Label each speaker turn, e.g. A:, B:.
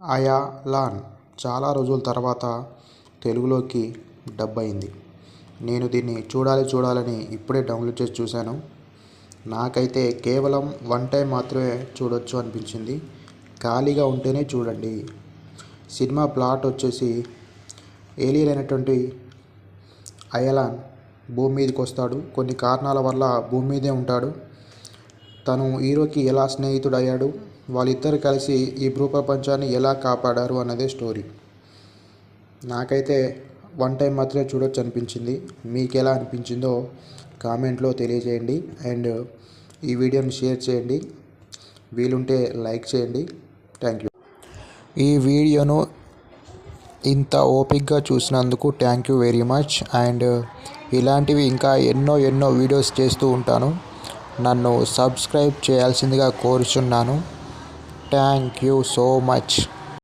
A: అయాలాన్ చాలా రోజుల తర్వాత తెలుగులోకి డబ్ అయింది. నేను దీన్ని చూడాలని ఇప్పుడే డౌన్లోడ్ చేసి చూశాను. నాకైతే కేవలం వన్ టైం మాత్రమే చూడొచ్చు అనిపించింది. ఖాళీగా ఉంటేనే చూడండి. సినిమా ప్లాట్ వచ్చేసి ఏలియన్ అయినటువంటి అయాలాన్ భూమి మీదకి వస్తాడు. కొన్ని కారణాల వల్ల భూమి మీదే ఉంటాడు. తను హీరోకి ఎలా స్నేహితుడయ్యాడు, వాళ్ళిద్దరు కలిసి ఈ భూప్రపంచాన్ని ఎలా కాపాడారు అన్నదే స్టోరీ. నాకైతే వన్ టైం మాత్రమే చూడొచ్చు అనిపించింది. మీకు ఎలా అనిపించిందో కామెంట్లో తెలియజేయండి. అండ్ ఈ వీడియోని షేర్ చేయండి, వీలుంటే లైక్ చేయండి. Thank you. ఈ వీడియోను ఇంత ఓపిక్గా చూసినందుకు thank you very much. And ఇలాంటివి ఇంకా ఎన్నో వీడియోస్ చేస్తూ ఉంటాను. నన్ను సబ్స్క్రైబ్ చేయాల్సిందిగా కోరుచున్నాను. Thank you so much.